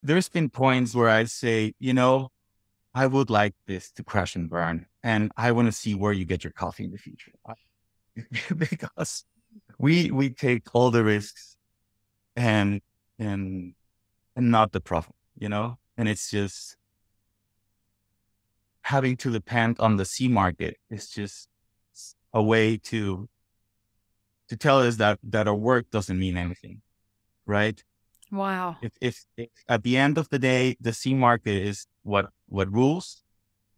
there's been points where I say, I would like this to crash and burn, and I want to see where you get your coffee in the future. Because we take all the risks and and and not the profit, and it's just having to depend on the C market is just a way to tell us that our work doesn't mean anything, right? Wow. If at the end of the day, the C market is what rules,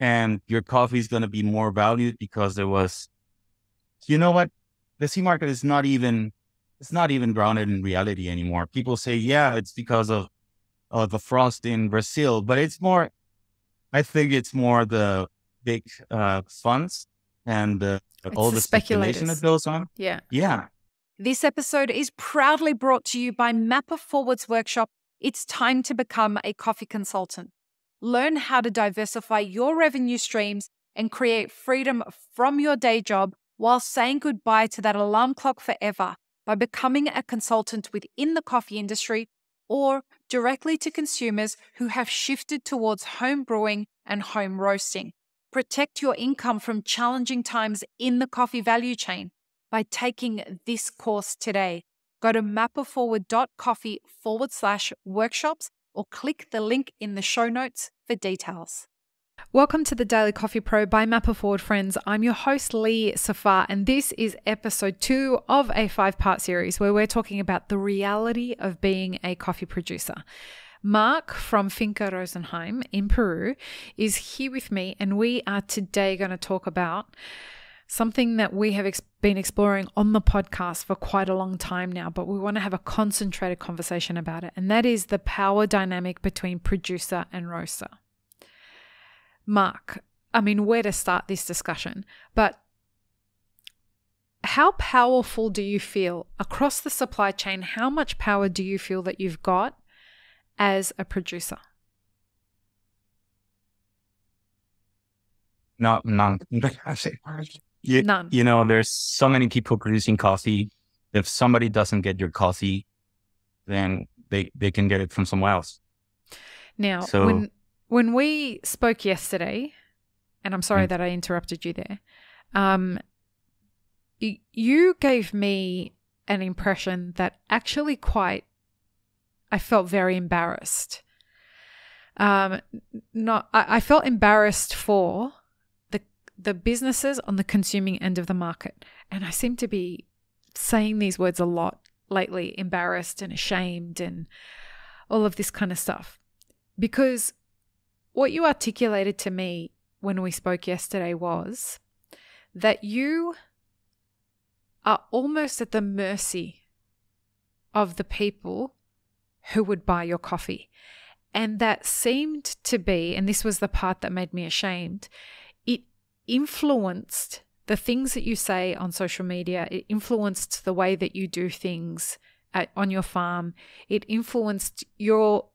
and your coffee is going to be more valued because there was, you know what, the C market is not even, it's not even grounded in reality anymore. People say, yeah, it's because of the frost in Brazil, but it's more, I think it's more the big funds and It's all the the speculation that speculators. goes on. Yeah. Yeah. This episode is proudly brought to you by Mapper Forward's workshop. It's time to become a coffee consultant. Learn how to diversify your revenue streams and create freedom from your day job while saying goodbye to that alarm clock forever by becoming a consultant within the coffee industry or directly to consumers who have shifted towards home brewing and home roasting. Protect your income from challenging times in the coffee value chain by taking this course today. Go to mapperforward.coffee/workshops or click the link in the show notes for details. Welcome to the Daily Coffee Pro by Mapper Forward, friends. I'm your host, Lee Safar, and this is episode 2 of a 5-part series where we're talking about the reality of being a coffee producer. Mark from Finca Rosenheim in Peru is here with me, and we are today going to talk about something that we have been exploring on the podcast for quite a long time now, but we want to have a concentrated conversation about it, and that is the power dynamic between producer and roaster. Mark, where to start this discussion, but how powerful do you feel across the supply chain? How much power do you feel that you've got as a producer? None. None. There's so many people producing coffee. If somebody doesn't get your coffee, then they can get it from somewhere else. Now, so, when we spoke yesterday, and I'm sorry that I interrupted you there, you gave me an impression that actually I felt very embarrassed. I felt embarrassed for the businesses on the consuming end of the market. And I seem to be saying these words a lot lately, embarrassed and ashamed and all of this kind of stuff. Because what you articulated to me when we spoke yesterday was that you are almost at the mercy of the people who would buy your coffee. And that seemed to be, and this was the part that made me ashamed, it influenced the things that you say on social media. It influenced the way that you do things on your farm. It influenced your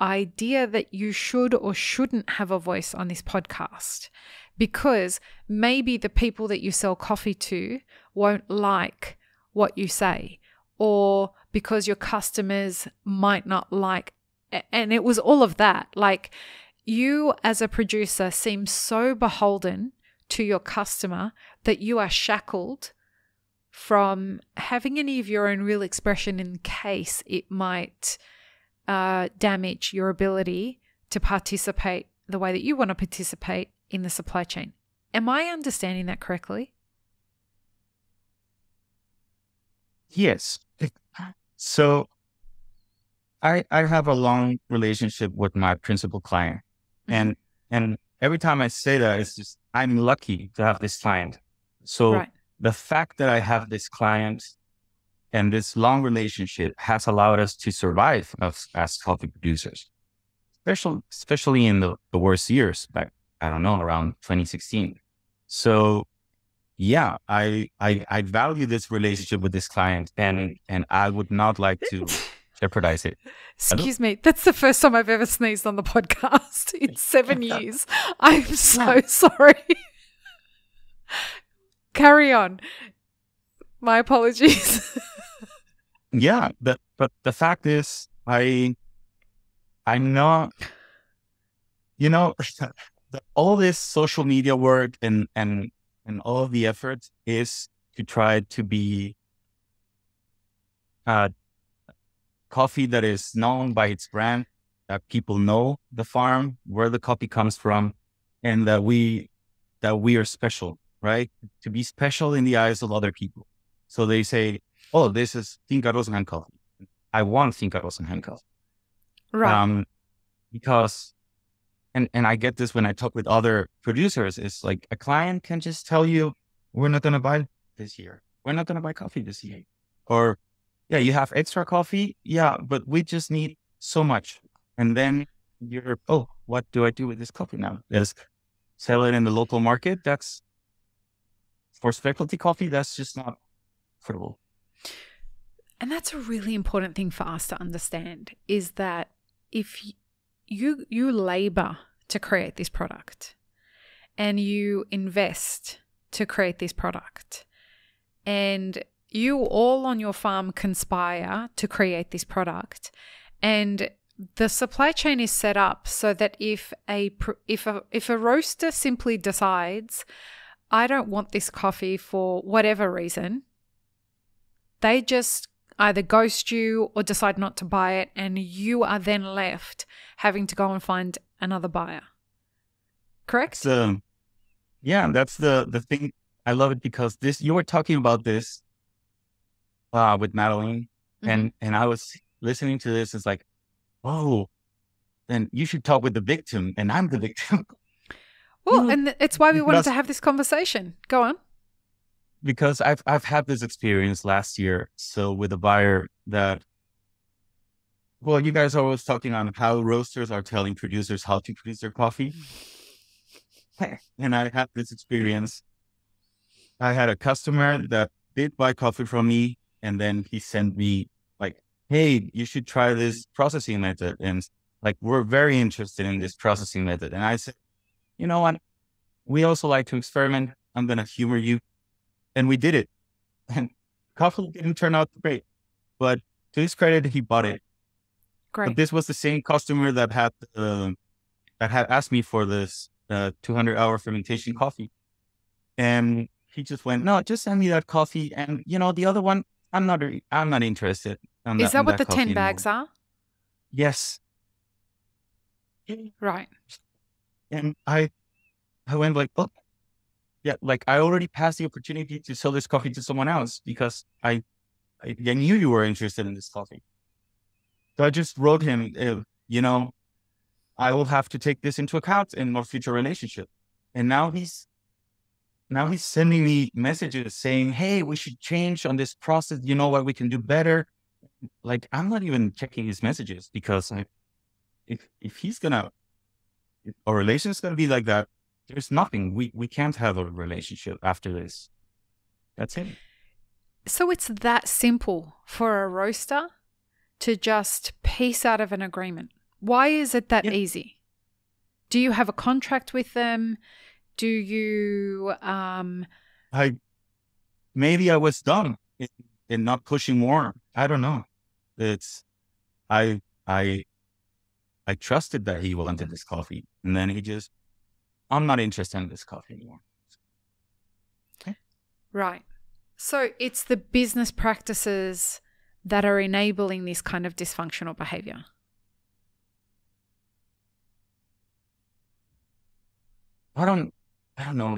idea that you should or shouldn't have a voice on this podcast, because maybe the people that you sell coffee to won't like what you say, or because your customers might not like. And it was all of that. Like, you as a producer seem so beholden to your customer that you are shackled from having any of your own real expression in case it might damage your ability to participate the way that you want to participate in the supply chain. Am I understanding that correctly? Yes. So I have a long relationship with my principal client. Mm-hmm. And every time I say that, it's just, I'm lucky to have this client. So The fact that I have this client and this long relationship has allowed us to survive as coffee producers, especially in the worst years, back, I don't know, around 2016. So yeah, I value this relationship with this client, and I would not like to jeopardize it. Excuse me, that's the first time I've ever sneezed on the podcast in 7 years. I'm so sorry. Carry on. My apologies. Yeah, but the fact is, I I'm not, you know, all this social media work and all of the effort is to try to be uh, coffee that is known by its brand, that people know the farm, where the coffee comes from, and that we are special, right? To be special in the eyes of other people. So they say, "Oh, this is Finca Rosenheim coffee. I want Finca Rosenheim coffee." Right. Um, because and I get this when I talk with other producers. It's like a client can just tell you, "We're not going to buy this year. We're not going to buy coffee this year," or "Yeah, you have extra coffee. Yeah, but we just need so much." And then you're, "Oh, what do I do with this coffee now? Just sell it in the local market? That's for specialty coffee. That's just not affordable." And that's a really important thing for us to understand, is that if you labor to create this product and you invest to create this product and you all on your farm conspire to create this product, and the supply chain is set up so that if a roaster simply decides, I don't want this coffee for whatever reason, they just either ghost you or decide not to buy it, and you are then left having to go and find another buyer. Correct? So yeah, that's the thing. I love it because this, you were talking about this with Madeline, and I was listening to this. It's like, oh, then you should talk with the victim, and I'm the victim. Well, and it's why we wanted because to have this conversation. Go on. because I've had this experience last year. So with a buyer that, well, you guys are always talking on how roasters are telling producers how to produce their coffee. And I had this experience. I had a customer that did buy coffee from me, and then he sent me like, "Hey, you should try this processing method." And like, we're very interested in this processing method. And I said, "You know what? We also like to experiment. I'm going to humor you." And we did it. And coffee didn't turn out great, but to his credit, he bought it. But Great. this was the same customer that had asked me for this 200-hour fermentation coffee. And he just went, "No, just send me that coffee. And the other one, I'm not interested Is in that what that the 10 coffee anymore." bags are? Yes. Right. And I went like, "Oh, yeah, like I already passed the opportunity to sell this coffee to someone else because I knew you were interested in this coffee." So I just wrote him, "I will have to take this into account in our future relationship." And now he's sending me messages saying, "Hey, we should change on this process. You know what we can do better?" Like, I'm not even checking his messages because if he's gonna, if our relationship is gonna be like that, there's nothing. We can't have a relationship after this. That's it. So it's that simple for a roaster to just piece out of an agreement. Why is it that Yeah. easy? Do you have a contract with them? Do you I maybe I was dumb in not pushing more. I don't know. It's I I I trusted that he wanted this coffee, and then he just, "I'm not interested in this coffee anymore." Okay. right. So it's the business practices that are enabling this kind of dysfunctional behavior. I don't know.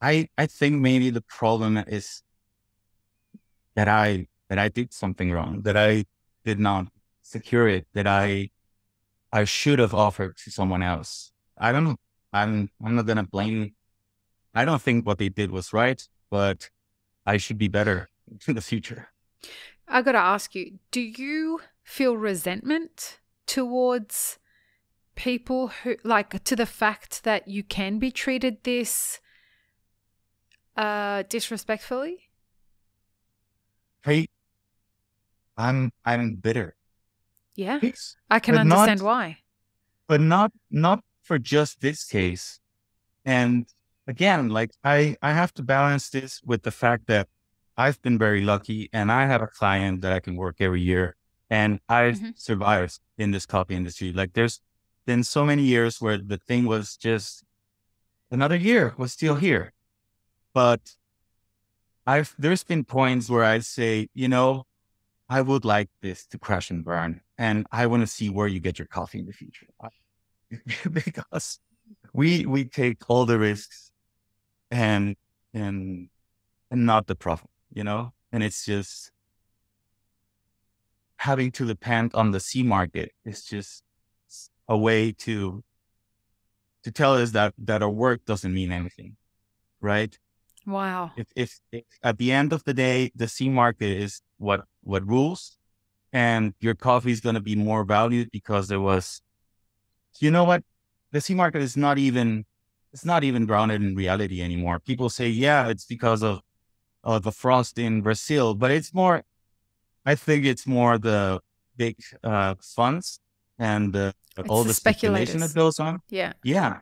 I think maybe the problem is that I did something wrong, that I did not secure it, that I should have offered to someone else. I don't know. I'm not gonna blame. I don't think what they did was right, but I should be better in the future. I got to ask you, do you feel resentment towards people who, like, to the fact that you can be treated this disrespectfully? Hey, I'm bitter. Yeah, Yes, I can but understand why. not for just this case. And again, like I have to balance this with the fact that I've been very lucky and I have a client that I can work every year. And I survived in this coffee industry. Like there's been so many years where the thing was just another year was still here. But there's been points where I'd say, I would like this to crash and burn. And I want to see where you get your coffee in the future. Because we take all the risks and not the profit, and it's just having to depend on the C market is just a way to tell us that our work doesn't mean anything, right? Wow. If at the end of the day, the C market is what rules, and your coffee is going to be more valued because there was, the C market is not even grounded in reality anymore. People say, yeah, it's because of the frost in Brazil, but I think it's more the big funds and all the speculation that goes on. Yeah. Yeah.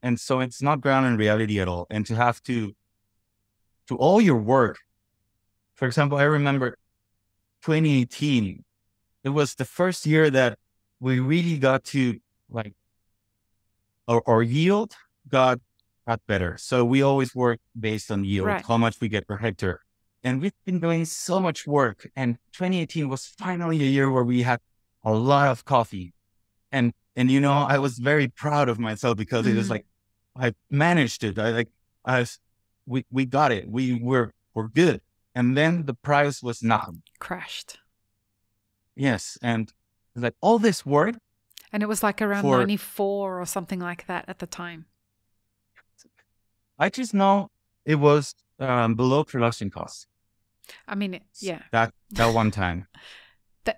And so it's not grounded in reality at all. And to have to all your work, for example, I remember 2018, it was the first year that we really got to like, our yield got better. So we always work based on yield, Right. how much we get per hectare. And we've been doing so much work. And 2018 was finally a year where we had a lot of coffee. And I was very proud of myself because it was like, I managed it. We got it. We're good. And then the price was nothing. Crashed. Yes. And like all this work. And it was like around 94 or something like that at the time. I just know it was below production costs. I mean, yeah. That one time.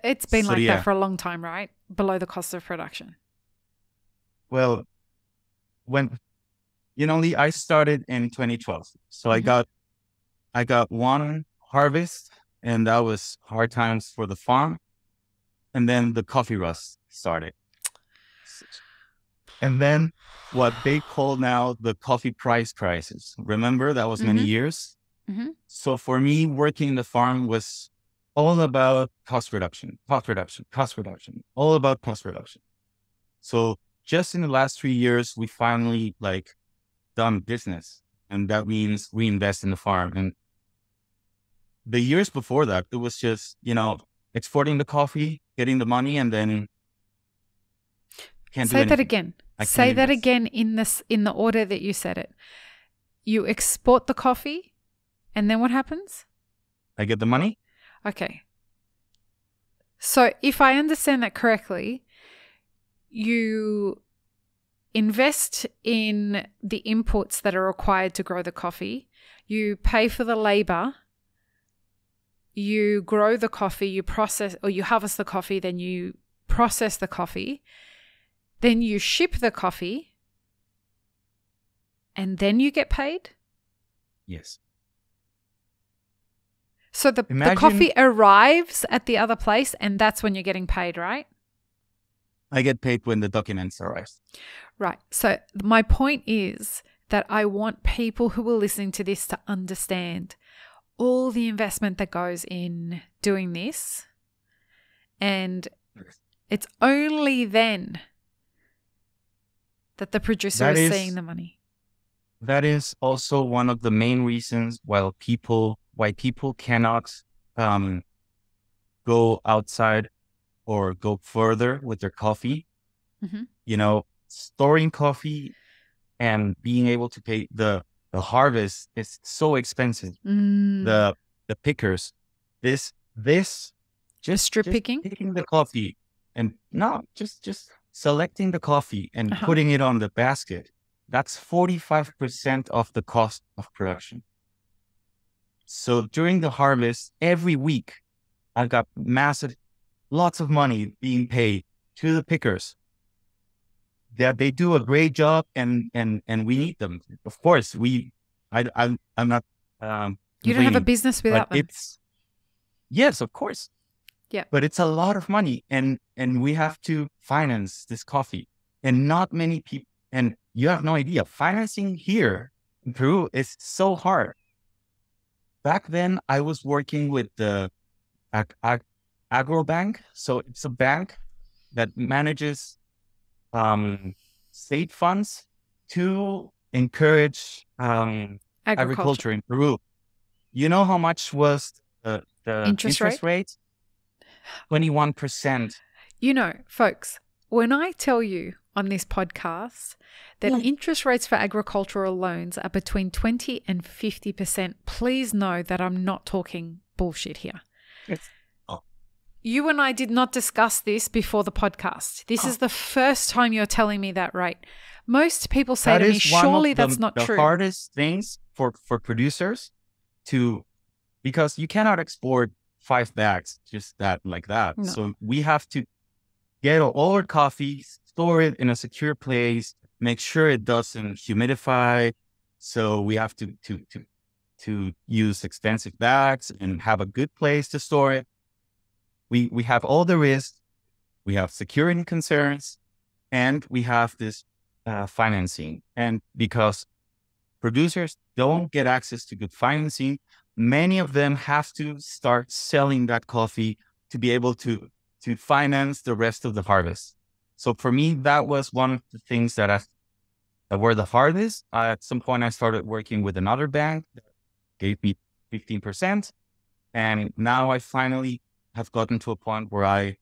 It's been that for a long time, right? Below the cost of production. Well, when, Lee, I started in 2012. So I got one harvest, and that was hard times for the farm. And then the coffee rust started. And then what they call now the coffee price crisis. Remember, that was many years. So for me, working the farm was all about cost reduction, all about cost reduction. So just in the last 3 years, we finally done business, and that means we invest in the farm. And the years before that, it was just, exporting the coffee, getting the money, and then Say that again. Say that again in the order that you said it. You export the coffee, and then what happens? I get the money. Okay. So if I understand that correctly, you invest in the inputs that are required to grow the coffee. You pay for the labor. You grow the coffee, you process, or you harvest the coffee, then you process the coffee. Then you ship the coffee, and then you get paid? Yes. So the coffee arrives at the other place, and that's when you're getting paid, right? I get paid when the documents arrive. Right. So my point is that I want people who are listening to this to understand all the investment that goes in doing this. And it's only then that the producer is seeing the money. That is also one of the main reasons why people cannot go outside or go further with their coffee. Storing coffee and being able to pay the harvest is so expensive. The pickers, this just picking the coffee, and not just selecting the coffee and putting it on the basket. That's 45% of the cost of production. So during the harvest, every week, I got lots of money being paid to the pickers. That they do a great job, and we need them. Of course, I'm not. You don't have a business without them. Yes, of course. Yeah. But it's a lot of money, and we have to finance this coffee, and not many people. And you have no idea, financing here in Peru is so hard. Back then, I was working with the agrobank. So it's a bank that manages state funds to encourage Agriculture. agriculture in Peru. You know how much was the Interest interest rate? rate? 21%. You know, folks, when I tell you on this podcast that interest rates for agricultural loans are between 20 and 50%, please know that I'm not talking bullshit here. Yes. You and I did not discuss this before the podcast. This is the first time you're telling me that rate. Most people say That to me, is one surely of that's not the true. hardest things for producers because you cannot export 5 bags just like that. No. So we have to get all our coffee, store it in a secure place, make sure it doesn't humidify. So we have to use expensive bags and have a good place to store it. We have all the risks, we have security concerns, and we have this financing. And because producers don't get access to good financing, many of them have to start selling that coffee to be able to finance the rest of the harvest. So for me, that was one of the things that were the hardest. At some point, I started working with another bank that gave me 15%. And now I finally have gotten to a point where I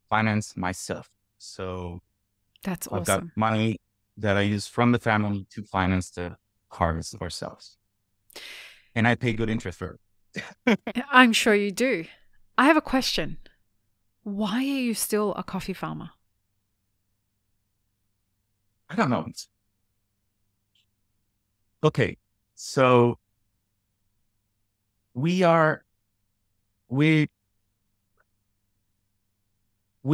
finance myself. So That's I've got awesome. money that I use from the family to finance the harvest ourselves. And I pay good interest for it. I'm sure you do. I have a question. Why are you still a coffee farmer? I don't know. Okay, so we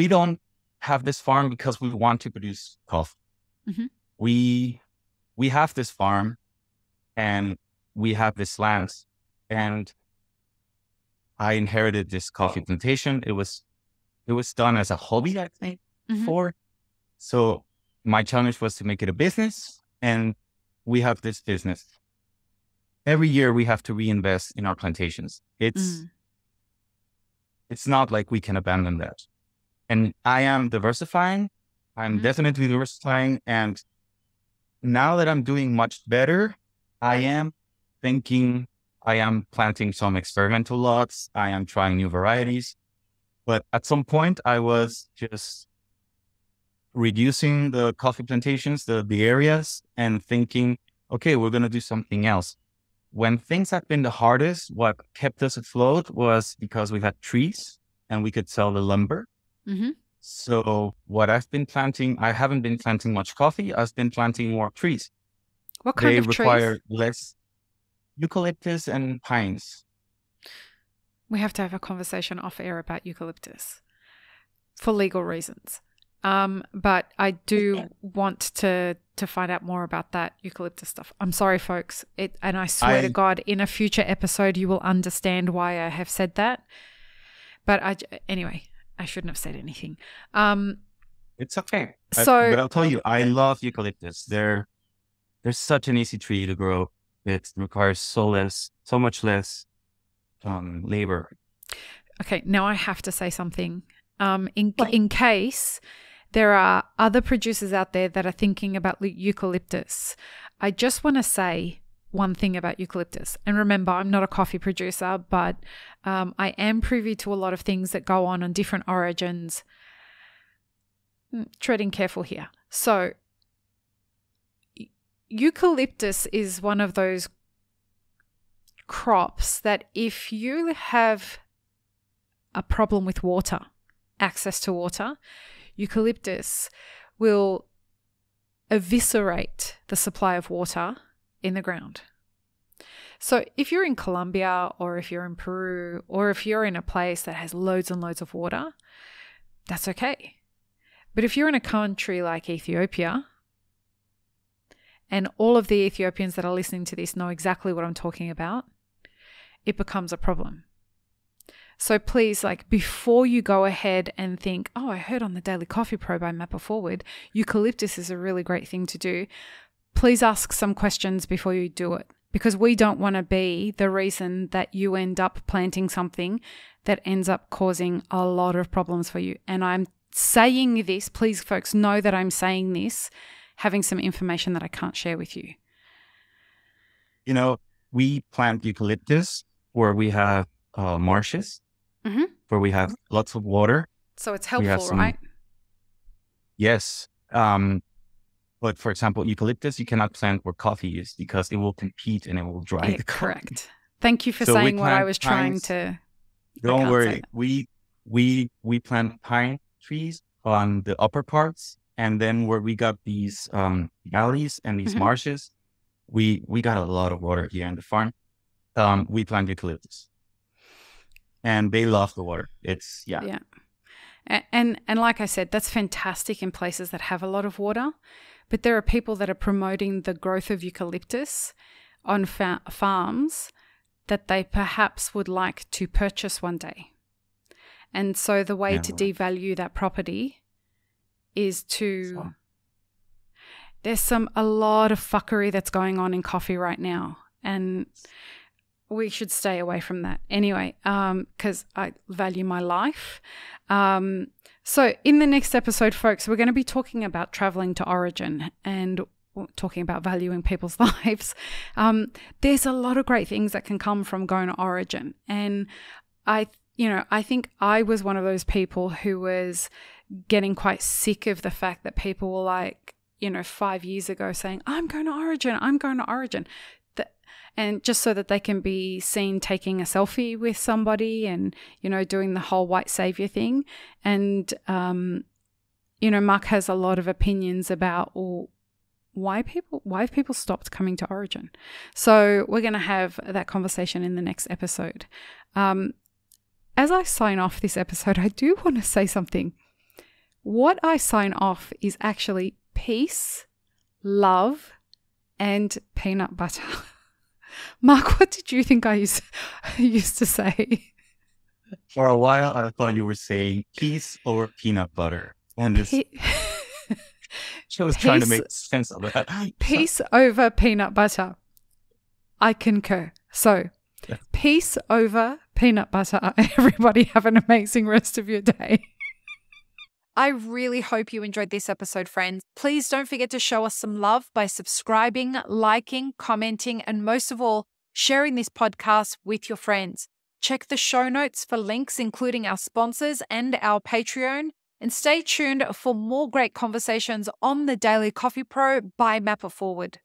don't have this farm because we want to produce coffee. Mhm. We have this farm and we have this land, and I inherited this coffee plantation. It was done as a hobby, I think, before. So my challenge was to make it a business, and we have this business. Every year we have to reinvest in our plantations. It's not like we can abandon that. And I am diversifying. I'm definitely diversifying. And now that I'm doing much better, I am planting some experimental lots. I am trying new varieties. But at some point I was just reducing the coffee plantations, the areas, and thinking, okay, we're going to do something else. When things have been the hardest, what kept us afloat was because we had trees and we could sell the lumber. So what I've been planting, I haven't been planting much coffee. I've been planting more trees. What kind of trees? They require trees? less eucalyptus and pines. We have to have a conversation off air about eucalyptus for legal reasons. But I do want to find out more about that eucalyptus stuff. I'm sorry, folks. And I swear to God, in a future episode, you will understand why I have said that. But anyway, I shouldn't have said anything. It's okay. But I'll tell you, I love eucalyptus. They're such an easy tree to grow. It requires so much less labor. Okay, now I have to say something. In case there are other producers out there that are thinking about eucalyptus, I just want to say one thing about eucalyptus. And remember, I'm not a coffee producer, but I am privy to a lot of things that go on different origins. Treading careful here. So eucalyptus is one of those crops that if you have a problem with water, access to water, eucalyptus will eviscerate the supply of water in the ground. So if you're in Colombia or if you're in Peru or if you're in a place that has loads and loads of water, that's okay. But if you're in a country like Ethiopia, and all of the Ethiopians that are listening to this know exactly what I'm talking about, it becomes a problem. So please, before you go ahead and think, oh, I heard on the Daily Coffee Pro by Mapper Forward, eucalyptus is a really great thing to do. Please ask some questions before you do it, because we don't want to be the reason that you end up planting something that ends up causing a lot of problems for you. And I'm saying this, please folks know that I'm saying this, having some information that I can't share with you. You know, we plant eucalyptus where we have marshes, where we have lots of water. So it's helpful, right? Yes. But for example, eucalyptus, you cannot plant where coffee is because it will compete and it will dry the coffee. Correct. Thank you for saying what I was trying to. Don't worry. We plant pine trees on the upper parts, and then where we got these valleys and these marshes, we got a lot of water here in the farm. We plant eucalyptus, and they love the water. It's yeah. And like I said, that's fantastic in places that have a lot of water, but there are people that are promoting the growth of eucalyptus on farms that they perhaps would like to purchase one day. And so the way to devalue that property is to... There's a lot of fuckery that's going on in coffee right now, and we should stay away from that anyway, because I value my life. So in the next episode, folks, we're going to be talking about traveling to origin and talking about valuing people's lives. There's a lot of great things that can come from going to origin. And I think I was one of those people who was getting quite sick of the fact that people were like, 5 years ago saying, I'm going to origin. And just so that they can be seen taking a selfie with somebody and, doing the whole white savior thing. And, Mark has a lot of opinions about why have people stopped coming to origin. So we're going to have that conversation in the next episode. As I sign off this episode, I do want to say something. What I sign off is actually peace, love, and peanut butter. Mark, what did you think I used to say? For a while, I thought you were saying peace over peanut butter. And this, she was trying to make sense of that. Peace over peanut butter. I concur. So, peace over peanut butter. Everybody have an amazing rest of your day. I really hope you enjoyed this episode, friends. Please don't forget to show us some love by subscribing, liking, commenting, and most of all, sharing this podcast with your friends. Check the show notes for links, including our sponsors and our Patreon, and stay tuned for more great conversations on the Daily Coffee Pro by Map It Forward.